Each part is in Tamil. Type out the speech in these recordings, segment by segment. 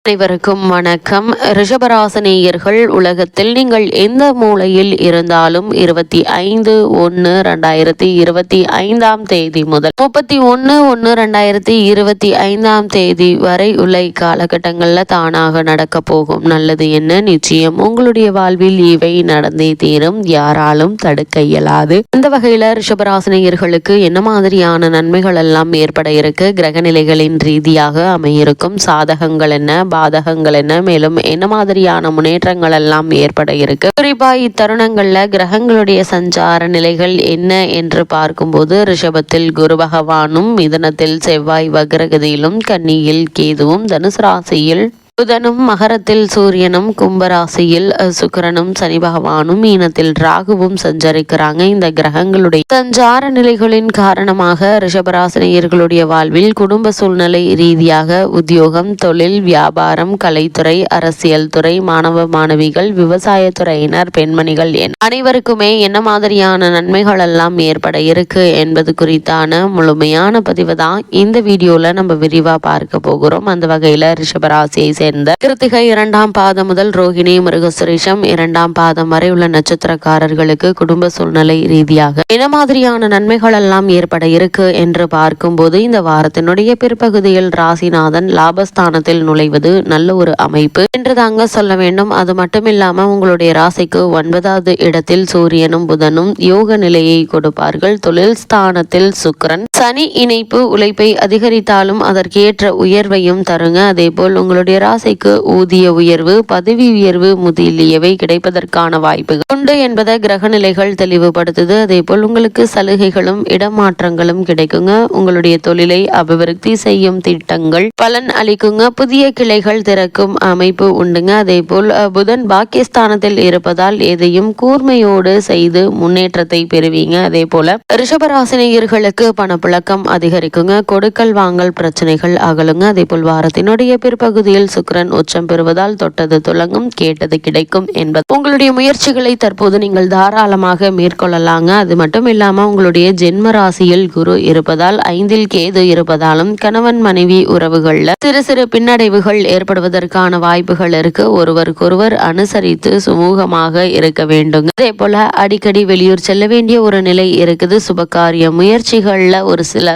அனைவருக்கும் வணக்கம். ரிஷபராசினியர்கள் உலகத்தில் நீங்கள் எந்த மூலையில் இருந்தாலும் 25/1/2025 முதல் 31/1/2025 வரை உள்ள காலகட்டங்களில் தானாக நடக்க போகும் நல்லது என்ன நிச்சயம் உங்களுடைய வாழ்வில் இவை நடந்தே தீரும், யாராலும் தடுக்க இயலாது. இந்த வகையில ரிஷபராசினியர்களுக்கு என்ன மாதிரியான நன்மைகள் எல்லாம் ஏற்பட இருக்கு, கிரகநிலைகளின் ரீதியாக அமையிருக்கும் சாதகங்கள் என்ன, பாதகங்கள் என்ன, மேலும் என்ன மாதிரியான முன்னேற்றங்கள் எல்லாம் ஏற்பட இருக்கு, குறிப்பா இத்தருணங்கள்ல கிரகங்களுடைய சஞ்சார நிலைகள் என்ன என்று பார்க்கும்போது ரிஷபத்தில் குரு பகவானும், மிதுனத்தில் செவ்வாய் வக்ரகதியிலும், கன்னியில் கேதுவும், தனுசு ராசியில் புதனும், மகரத்தில் சூரியனும், கும்பராசியில் சுக்கிரனும், சனி பகவானும், மீனத்தில் ராகுவும் சஞ்சரிக்கிறாங்க. இந்த கிரகங்களுடைய சஞ்சார நிலைகளின் காரணமாக ரிஷபராசினியர்களுடைய வாழ்வில் குடும்ப சூழ்நிலை ரீதியாக உத்தியோகம், தொழில், வியாபாரம், கலைத்துறை, அரசியல் துறை, மாணவ மாணவிகள், விவசாயத்துறையினர், பெண்மணிகள் என அனைவருக்குமே என்ன மாதிரியான நன்மைகள் எல்லாம் ஏற்பட இருக்கு என்பது குறித்தான முழுமையான பதிவு தான் இந்த வீடியோல நம்ம விரிவா பார்க்க போகிறோம். அந்த வகையில ரிஷபராசியை சேர்ந்த கிருத்திகை 2ஆம் பாதம் முதல் ரோகிணி, மிருகசுரேஷம் 2ஆம் பாதம் வரை உள்ள நட்சத்திரக்காரர்களுக்கு குடும்ப சூழ்நிலை ரீதியாக என்ன மாதிரியான நன்மைகள் எல்லாம் ஏற்பட இருக்கு என்று பார்க்கும்போது இந்த வாரத்தினுடைய பிற்பகுதியில் ராசிநாதன் லாபஸ்தானத்தில் நுழைவது நல்ல ஒரு அமைப்பு என்று தாங்க சொல்ல வேண்டும். அது மட்டும் இல்லாம உங்களுடைய ராசிக்கு 9வது இடத்தில் சூரியனும் புதனும் யோக நிலையை கொடுப்பார்கள். தொழில் ஸ்தானத்தில் சுக்கிரன், சனி இணைப்பு உழைப்பை அதிகரித்தாலும் அதற்கேற்ற உயர்வையும் தருங்க. அதே போல் உங்களுடைய ராசிக்கு ஊதிய உயர்வு, பதவி உயர்வு முதலியவை கிடைப்பதற்கான வாய்ப்புகள் உண்டு என்பதை கிரகநிலைகள் தெளிவுபடுத்துது. அதே போல் உங்களுக்கு சலுகைகளும் இடமாற்றங்களும் கிடைக்குங்க. உங்களுடைய தொழிலை அபிவிருத்தி செய்யும் திட்டங்கள் பலன் அளிக்குங்க. புதிய கிளைகள் திறக்கும் அமைப்பு உண்டுங்க. அதே போல் புதன் பாக்கியஸ்தானத்தில் இருப்பதால் எதையும் கூர்மையோடு செய்து முன்னேற்றத்தை பெறுவீங்க. அதே போல ரிஷபராசினியர்களுக்கு பணப்புழக்கம் அதிகரிக்குங்க. கொடுக்கல் வாங்கல் பிரச்சனைகள் அகலுங்க. அதே போல் வாரத்தினுடைய பிற்பகுதியில் சுக்கிரன் உச்சம் பெறுவதால் தொட்டது துலங்கும், கேட்டது கிடைக்கும் என்பது உங்களுடைய முயற்சிகளை தற்போது நீங்கள் தாராளமாக மேற்கொள்ளலாங்க. அது மட்டும் இல்லாம உங்களுடைய ஜென்ம ராசியில் குரு இருப்பதால் 5ல் கேது இருப்பதாலும் கணவன் மனைவி உறவுகள்ல சிறு சிறு பின்னடைவுகள் ஏற்படுவதற்கான வாய்ப்புகள் இருக்கு. ஒருவருக்கொருவர் அனுசரித்து சுமூகமாக இருக்க வேண்டும். அதே போல அடிக்கடி வெளியூர் செல்ல வேண்டிய ஒரு நிலை இருக்குது. சுபகாரிய முயற்சிகள்ல ஒரு சில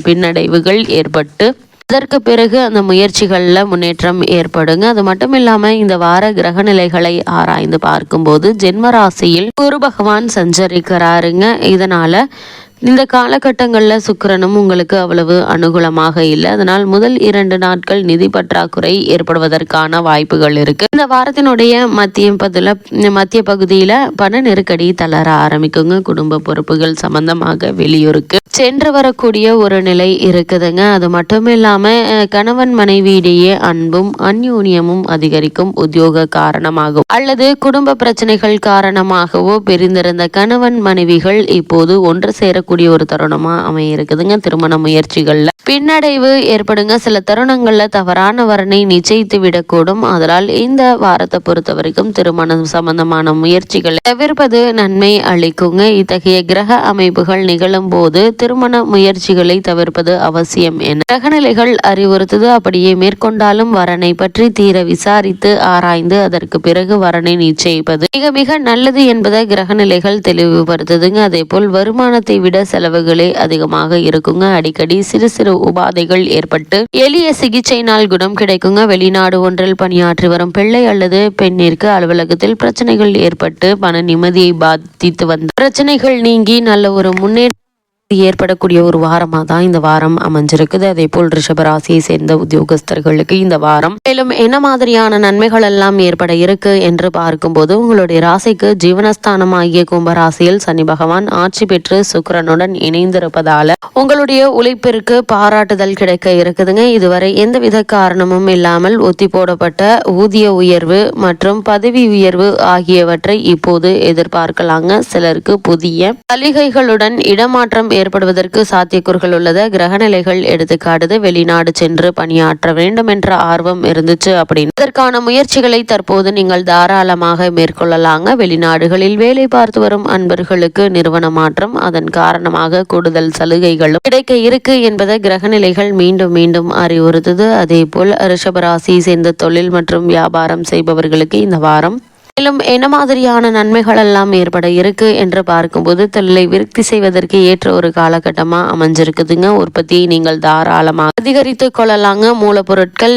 பின்னடைவுகள் ஏற்பட்டு அதற்கு பிறகு அந்த முயற்சிகளில் முன்னேற்றம் ஏற்படுங்க. அது மட்டும் இல்லாமல் இந்த வார கிரக நிலைகளை ஆராய்ந்து பார்க்கும்போது ஜென்ம ராசியில் குரு பகவான் சஞ்சரிக்கிறாருங்க. இதனால இந்த காலகட்டங்களில் சுக்கிரனும் உங்களுக்கு அவ்வளவு அனுகூலமாக இல்லை. அதனால் முதல் 2 நாட்கள் நிதி பற்றாக்குறை ஏற்படுவதற்கான வாய்ப்புகள் இருக்கு. இந்த வாரத்தினுடைய மத்திய பகுதியில பண நெருக்கடி தளர ஆரம்பிக்குங்க. குடும்ப பொறுப்புகள் சம்பந்தமாக வெளியூருக்கு சென்று வரக்கூடிய ஒரு நிலை இருக்குதுங்க. அது மட்டும் இல்லாம கணவன் மனைவியிடையே அன்பும் அந்யோன்யமும் அதிகரிக்கும். உத்தியோக காரணமாகவும் அல்லது குடும்ப பிரச்சனைகள் காரணமாகவோ பிரிந்திருந்த கணவன் மனைவிகள் இப்போது ஒன்று சேர கூடிய ஒரு தருணமா அமைய இருக்குதுங்க. திருமண முயற்சிகள்ல பின்னடைவு ஏற்படுங்க. சில தருணங்கள்ல தவறான வரனை நிச்சயித்து விடக்கூடும். அதனால் இந்த வாரத்தை பொறுத்த வரைக்கும் திருமணம் சம்பந்தமான முயற்சிகளை தவிர்ப்பது நன்மை அளிக்குங்க. இத்தகைய கிரக அமைப்புகள் நிகழும் போது திருமண முயற்சிகளை தவிர்ப்பது அவசியம் என கிரகநிலைகள் அறிவுறுத்துது. அப்படியே மேற்கொண்டாலும் வரனை பற்றி தீர விசாரித்து ஆராய்ந்து அதற்கு பிறகு வரனை நிச்சயிப்பது மிக மிக நல்லது என்பதை கிரகநிலைகள் தெளிவுபடுத்துதுங்க. அதே போல் வருமானத்தை விட செலவுகளே அதிகமாக இருக்குங்க. அடிக்கடி சிறு சிறு உபாதைகள் ஏற்பட்டு எளிய சிகிச்சையினால் குணம் கிடைக்குங்க. வெளிநாடு ஒன்றில் பணியாற்றி வரும் பிள்ளை அல்லது பெண்ணிற்கு அலுவலகத்தில் பிரச்சனைகள் ஏற்பட்டு பண நிம்மதியை பாதித்து வந்த பிரச்சனைகள் நீங்கி நல்ல ஒரு முன்னேற்றம் ஏற்படக்கூடிய ஒரு வாரமாக தான் இந்த வாரம் அமைஞ்சிருக்குது. அதே போல் ரிஷபராசியை சேர்ந்த உத்தியோகஸ்தர்களுக்கு இந்த வாரம் மேலும் என்ன மாதிரியான நன்மைகள் எல்லாம் ஏற்பட இருக்கு என்று பார்க்கும்போது உங்களுடைய ராசிக்கு ஜீவனஸ்தானமாகிய கும்பராசியில் சனி பகவான் ஆட்சி பெற்று சுக்கிரனுடன் இணைந்திருப்பதால உங்களுடைய உழைப்பிற்கு பாராட்டுதல் கிடைக்க இருக்குதுங்க. இதுவரை எந்தவித காரணமும் இல்லாமல் ஒத்தி போடப்பட்ட ஊதிய உயர்வு மற்றும் பதவி உயர்வு ஆகியவற்றை இப்போது எதிர்பார்க்கலாங்க. சிலருக்கு புதிய சலுகைகளுடன் இடமாற்றம் ஏற்படுவதற்கு சாத்தியக்கூறுகள் உள்ளது. கிரகநிலைகள் எடுத்துக்காட்டுது. வெளிநாடு சென்று பணியாற்ற வேண்டும் என்ற ஆர்வம் இருந்துச்சு அப்படின்னு இதற்கான முயற்சிகளை தற்போது நீங்கள் தாராளமாக மேற்கொள்ளலாங்க. வெளிநாடுகளில் வேலை பார்த்து வரும் அன்பர்களுக்கு நிறுவன மாற்றம், அதன் காரணமாக கூடுதல் சலுகைகளும் கிடைக்க இருக்கு என்பதை கிரகநிலைகள் மீண்டும் மீண்டும் அறிவுறுத்துது. அதே போல் ரிஷபராசி சேர்ந்த தொழில் மற்றும் வியாபாரம் செய்பவர்களுக்கு இந்த வாரம் மேலும் என்ன மாதிரியான நன்மைகள் எல்லாம் ஏற்பட இருக்கு என்று பார்க்கும்போது தொழிலை விருத்தி செய்வதற்கு ஏற்ற ஒரு காலகட்டமா அமைஞ்சிருக்குதுங்க. உற்பத்தியை நீங்கள் தாராளமாக அதிகரித்து கொள்ளலாங்க. மூலப்பொருட்கள்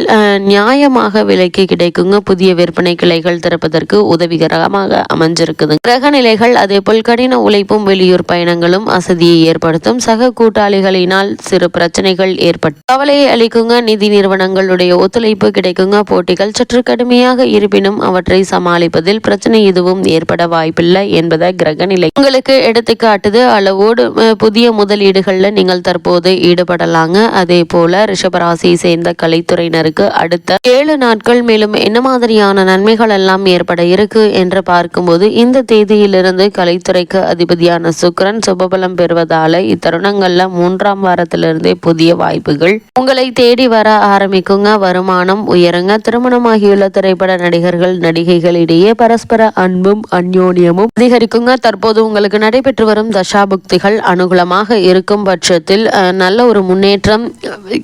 நியாயமாக விலைக்கு கிடைக்குங்க. புதிய விற்பனை கிளைகள் திறப்பதற்கு உதவிகரமாக அமைஞ்சிருக்குது. கிரக நிலைகள் அதே போல் கடின உழைப்பும் வெளியூர் பயணங்களும் அசதியை ஏற்படுத்தும். சக கூட்டாளிகளினால் சிறு பிரச்சனைகள் ஏற்பட்டு கவலையை அளிக்குங்க. நிதி நிறுவனங்களுடைய ஒத்துழைப்பு கிடைக்குங்க. போட்டிகள் சற்று கடுமையாக இருப்பினும் அவற்றை சமாளிப்பதில் பிரச்சனை எதுவும் ஏற்பட வாய்ப்பில்லை என்பதை கிரகநிலை உங்களுக்கு எடுத்துக்காட்டுது. அளவோடு புதிய முதலீடுகள்ல நீங்கள் தற்போது ஈடுபடலாங்க. அதே போல ரிஷபராசியை சேர்ந்த கலைத்துறையினருக்கு அடுத்த 7 நாட்கள் மேலும் என்ன மாதிரியான நன்மைகள் எல்லாம் ஏற்பட இருக்கு என்று பார்க்கும்போது இந்த தேதியிலிருந்து கலைத்துறைக்கு அதிபதியான சுக்கிரன் சுபபலம் பெறுவதால இத்தருணங்கள்ல 3ஆம் வாரத்திலிருந்தே புதிய வாய்ப்புகள் உங்களை தேடி வர ஆரம்பிக்குங்க. வருமானம் உயருங்க. திருமணமாகியுள்ள திரைப்பட நடிகர்கள் நடிகைகளிடையே பரஸ்பர அன்பும் அந்யோன்யமும் அதிகரிக்குங்க. தற்போது உங்களுக்கு நடைபெற்று வரும் தசாபுக்திகள் அனுகூலமாக இருக்கும் பட்சத்தில் நல்ல ஒரு முன்னேற்றம்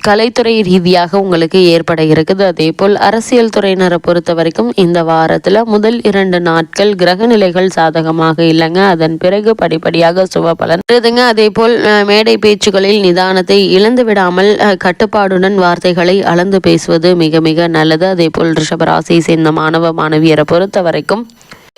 கலைத்துறை ரீதியாக உங்களுக்கு ஏற்பட இருக்குது. அதே போல் அரசியல் துறையினரை பொறுத்த வரைக்கும் இந்த வாரத்துல முதல் 2 நாட்கள் கிரக நிலைகள் சாதகமாக இல்லைங்க. அதன் பிறகு படிப்படியாக சுப பலன் இருக்குதுங்க. அதே போல் மேடை பேச்சுகளில் நிதானத்தை இழந்து விடாமல் கட்டுப்பாடுடன் வார்த்தைகளை அளந்து பேசுவது மிக மிக நல்லது. அதே போல் ரிஷபராசியை சேர்ந்த மாணவ மாணவியரை பொறுத்த வரைக்கும்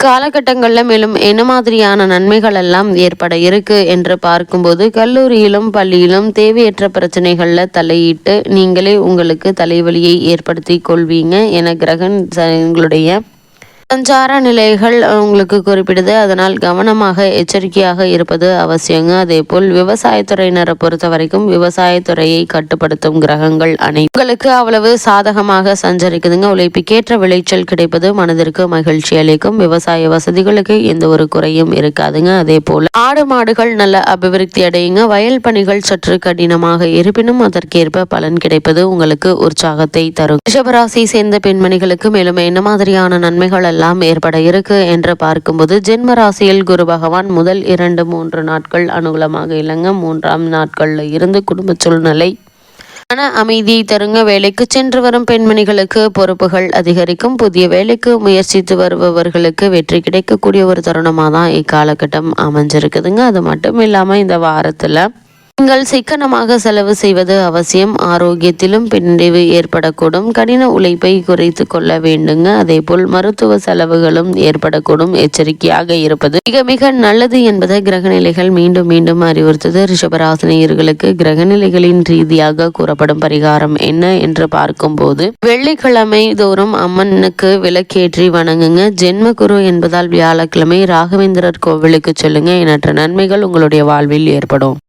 காலகட்டங்களில் மேலும் என்ன மாதிரியான நன்மைகள் எல்லாம் ஏற்பட இருக்கு என்று பார்க்கும்போது கல்லூரியிலும் பள்ளியிலும் தேவையற்ற பிரச்சனைகள்ல தலையிட்டு நீங்களே உங்களுக்கு தலைவலியை ஏற்படுத்தி கொள்வீங்க என கிரகங்களுடைய சஞ்சார நிலைகள் உங்களுக்கு குறிப்பிடுது. அதனால் கவனமாக எச்சரிக்கையாக இருப்பது அவசியங்க. அதே போல் விவசாயத்துறையினரை பொறுத்த வரைக்கும் விவசாயத்துறையை கட்டுப்படுத்தும் கிரகங்கள் உங்களுக்கு அவ்வளவு சாதகமாக சஞ்சரிக்குதுங்க. உழைப்புக்கேற்ற விளைச்சல் கிடைப்பது மனதிற்கு மகிழ்ச்சி அளிக்கும். விவசாய வசதிகளுக்கு எந்த ஒரு குறையும் இருக்காதுங்க. அதே போல ஆடு மாடுகள் நல்ல அபிவிருத்தி அடையுங்க. வயல் பணிகள் சற்று கடினமாக இருப்பினும் அதற்கேற்ப பலன் கிடைப்பது உங்களுக்கு உற்சாகத்தை தரும். ரிஷபராசி சேர்ந்த பெண்மணிகளுக்கு மேலும் என்ன மாதிரியான நன்மைகள் எல்லாம் ஏற்பட இருக்கு என்று பார்க்கும்போது ஜென்ம ராசியில் குரு பகவான் முதல் 2-3 நாட்கள் அனுகூலமாக இல்லைங்க. 3ஆம் நாட்கள்ல இருந்து குடும்ப சூழ்நிலை மன அமைதியை தருங்க. வேலைக்கு சென்று வரும் பெண்மணிகளுக்கு பொறுப்புகள் அதிகரிக்கும். புதிய வேலைக்கு முயற்சித்து வருபவர்களுக்கு வெற்றி கிடைக்கக்கூடிய ஒரு தருணமாக தான் இக்காலகட்டம் அமைஞ்சிருக்குதுங்க. அது மட்டும் இல்லாம இந்த வாரத்துல நீங்கள் சிக்கனமாக செலவு செய்வது அவசியம். ஆரோக்கியத்திலும் பின்னடைவு ஏற்படக்கூடும். கடின உழைப்பை குறைத்து கொள்ள வேண்டுங்க. அதே போல் மருத்துவ செலவுகளும் ஏற்படக்கூடும். எச்சரிக்கையாக இருப்பது மிக மிக நல்லது என்பதை கிரகநிலைகள் மீண்டும் மீண்டும் அறிவுறுத்தது. ரிஷபராசினியர்களுக்கு கிரகநிலைகளின் ரீதியாக கூறப்படும் பரிகாரம் என்ன என்று பார்க்கும்போது வெள்ளிக்கிழமை தோறும் அம்மனுக்கு விளக்கேற்றி வணங்குங்க. ஜென்ம குரு என்பதால் வியாழக்கிழமை ராகவேந்திரர் கோவிலுக்கு செல்லுங்க. எண்ணற்ற நன்மைகள் உங்களுடைய வாழ்வில் ஏற்படும்.